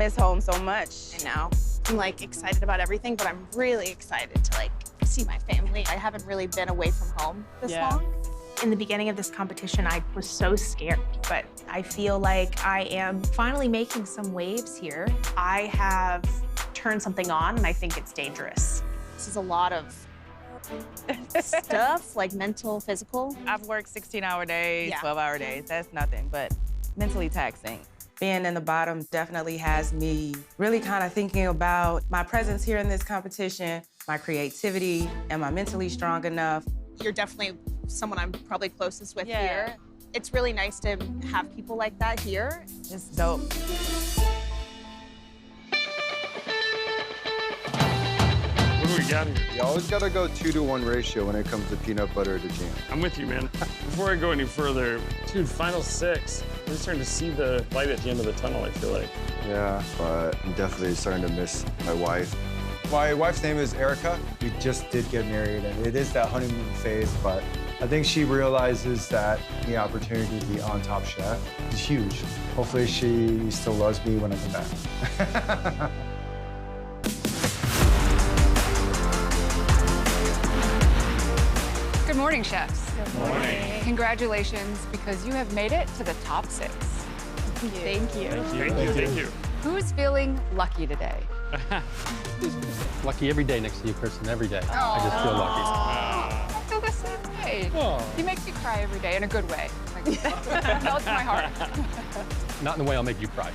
miss home so much. I know. I'm like excited about everything, but I'm really excited to like see my family. I haven't really been away from home this long. In the beginning of this competition, I was so scared, but I feel like I am finally making some waves here. I have turned something on, and I think it's dangerous. This is a lot of stuff, like mental, physical. I've worked 16-hour days, Yeah. 12-hour days. That's nothing, but mentally taxing. Being in the bottom definitely has me really kind of thinking about my presence here in this competition, my creativity, am I mentally strong enough? You're definitely someone I'm probably closest with Yeah. here. It's really nice to have people like that here. It's dope. What do we got here? You always gotta go 2-to-1 ratio when it comes to peanut butter to jam. I'm with you, man. Before I go any further, dude, final 6. I'm starting to see the light at the end of the tunnel, I feel like. Yeah, but I'm definitely starting to miss my wife. My wife's name is Erica. We just did get married, and it is that honeymoon phase, but I think she realizes that the opportunity to be on Top Chef is huge. Hopefully she still loves me when I come back. Good morning, chefs. Good morning. Congratulations, because you have made it to the top 6. Thank you. Thank you. Who's feeling lucky today? Lucky every day next to you, Kristen, every day. I just feel lucky. I feel the same way. You make me cry every day in a good way. Like, that melts my heart. Not in the way I'll make you cry.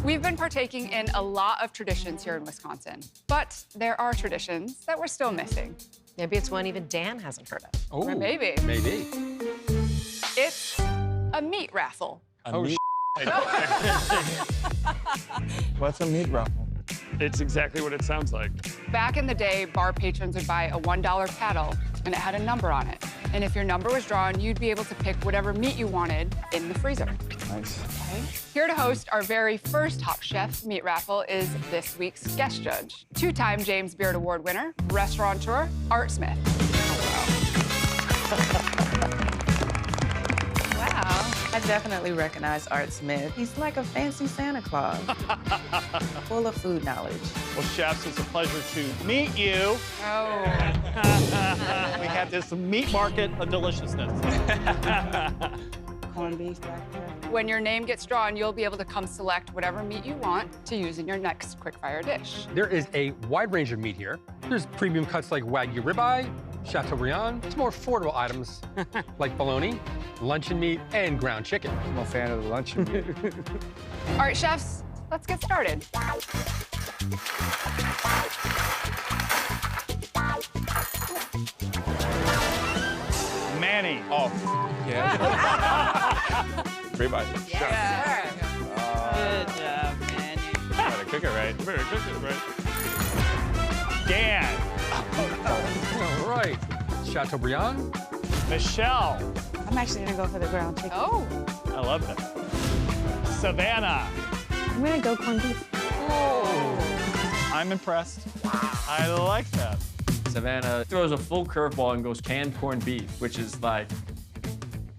We've been partaking in a lot of traditions here in Wisconsin, but there are traditions that we're still missing. Maybe it's one even Dan hasn't heard of. Oh, Or maybe. Maybe. It's a meat raffle. What's a meat raffle? It's exactly what it sounds like. Back in the day, bar patrons would buy a $1 paddle, and it had a number on it. And if your number was drawn, you'd be able to pick whatever meat you wanted in the freezer. Nice. Okay. Here to host our very first Top Chef Meat Raffle is this week's guest judge, 2-time James Beard Award winner, restaurateur, Art Smith. Wow. I definitely recognize Art Smith. He's like a fancy Santa Claus, full of food knowledge. Well, chefs, it's a pleasure to meet you. Oh. We have this meat market of deliciousness. Corned beef back there. When your name gets drawn, you'll be able to come select whatever meat you want to use in your next quick-fire dish. There is a wide range of meat here. There's premium cuts like Wagyu ribeye, Chateaubriand. It's more affordable items like bologna, luncheon meat, and ground chicken. I'm a fan of the luncheon meat. All right, chefs, let's get started. Manny. Oh, yeah. Ribeye. Yeah. Good job, man. Gotta cook it right. Better cook it right. Dan. All right. Chateaubriand. Michelle. I'm actually gonna go for the ground chicken. Oh. I love that. Savannah. I'm gonna go corned beef. I'm impressed. I like that. Savannah throws a full curveball and goes canned corned beef, which is like,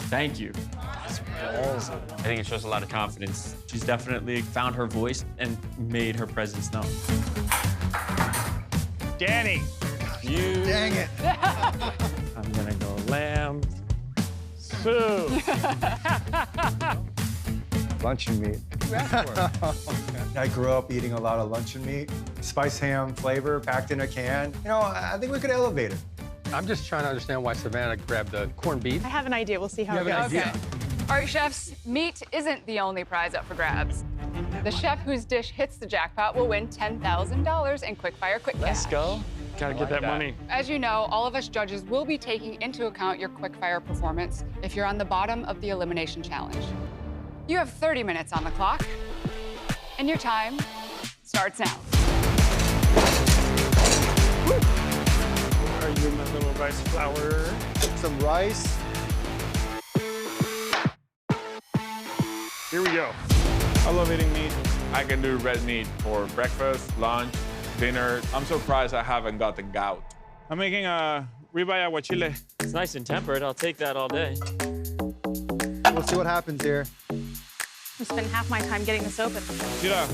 thank you. I think it shows a lot of confidence. She's definitely found her voice and made her presence known. Danny. You. Dang it. I'm gonna go lamb. Sue. Luncheon meat. I grew up eating a lot of luncheon meat. Spice ham flavor packed in a can. You know, I think we could elevate it. I'm just trying to understand why Savannah grabbed the corned beef. I have an idea. We'll see how it You have goes. an idea? All right, chefs, meat isn't the only prize up for grabs. The chef whose dish hits the jackpot will win $10,000 in quick-fire quick cash. Let's go. Gotta get that money. As you know, all of us judges will be taking into account your quick-fire performance if you're on the bottom of the elimination challenge. You have 30 minutes on the clock, and your time starts now. Are you my little rice flour? Some rice. Here we go. I love eating meat. I can do red meat for breakfast, lunch, dinner. I'm surprised I haven't got the gout. I'm making a ribeye aguachile. It's nice and tempered. I'll take that all day. We'll see what happens here. I spent half my time getting this open. Did a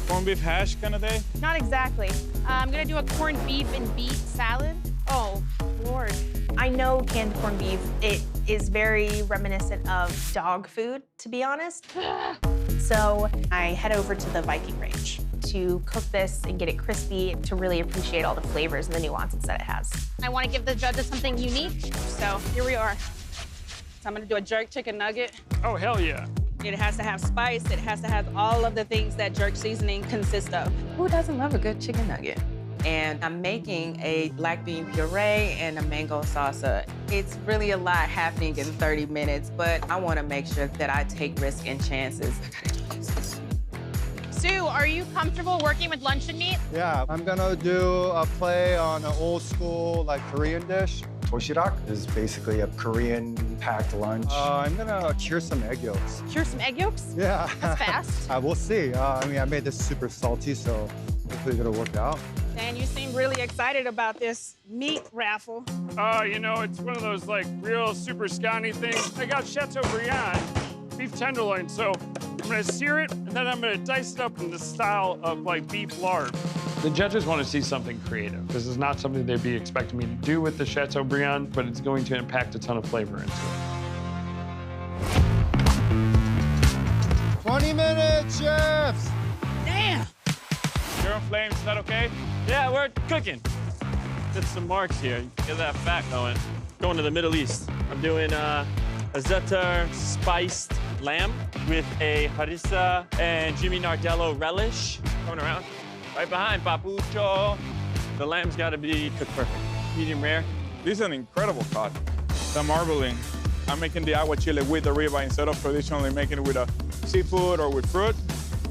corned beef hash kind of day? Not exactly. I'm gonna do a corned beef and beet salad. Oh, Lord. I know canned corned beef, it is very reminiscent of dog food, to be honest. So I head over to the Viking range to cook this and get it crispy to really appreciate all the flavors and the nuances that it has. I want to give the judges something unique, so here we are. So I'm gonna do a jerk chicken nugget. Oh, hell yeah. It has to have spice. It has to have all of the things that jerk seasoning consists of. Who doesn't love a good chicken nugget? And I'm making a black bean puree and a mango salsa. It's really a lot happening in 30 minutes, but I want to make sure that I take risks and chances. Sue, are you comfortable working with luncheon meat? Yeah, I'm gonna do a play on an old school, like, Korean dish. Toshirak is basically a Korean packed lunch. I'm gonna cure some egg yolks. Cure some egg yolks? Yeah. That's fast. We'll see. I mean, I made this super salty, so hopefully it'll work out. Dan, you seem really excited about this meat raffle. You know, it's one of those, like, real super scrawny things. I got Chateaubriand beef tenderloin, so I'm gonna sear it, and then I'm gonna dice it up in the style of, like, beef lard. The judges want to see something creative. This is not something they'd be expecting me to do with the Chateaubriand, but it's going to impact a ton of flavor into it. 20 minutes, chefs! Damn! You're on flames, is that okay? Yeah, we're cooking. Get some marks here. Get that fat going. Going to the Middle East. I'm doing a za'atar spiced lamb with a harissa and Jimmy Nardello relish. Coming around. Right behind, Papucho. The lamb's got to be cooked perfect. Medium rare. This is an incredible cut. The marbling. I'm making the aguachile with the ribeye instead of traditionally making it with a seafood or with fruit.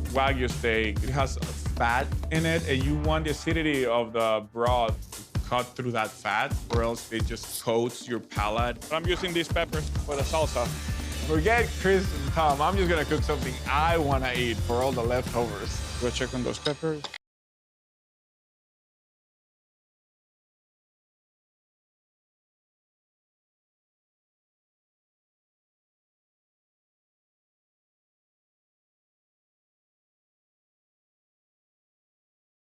Wagyu steak, it has fat in it, and you want the acidity of the broth to cut through that fat, or else it just coats your palate. I'm using these peppers for the salsa. Forget Chris and Tom. I'm just gonna cook something I wanna eat for all the leftovers. Go check on those peppers.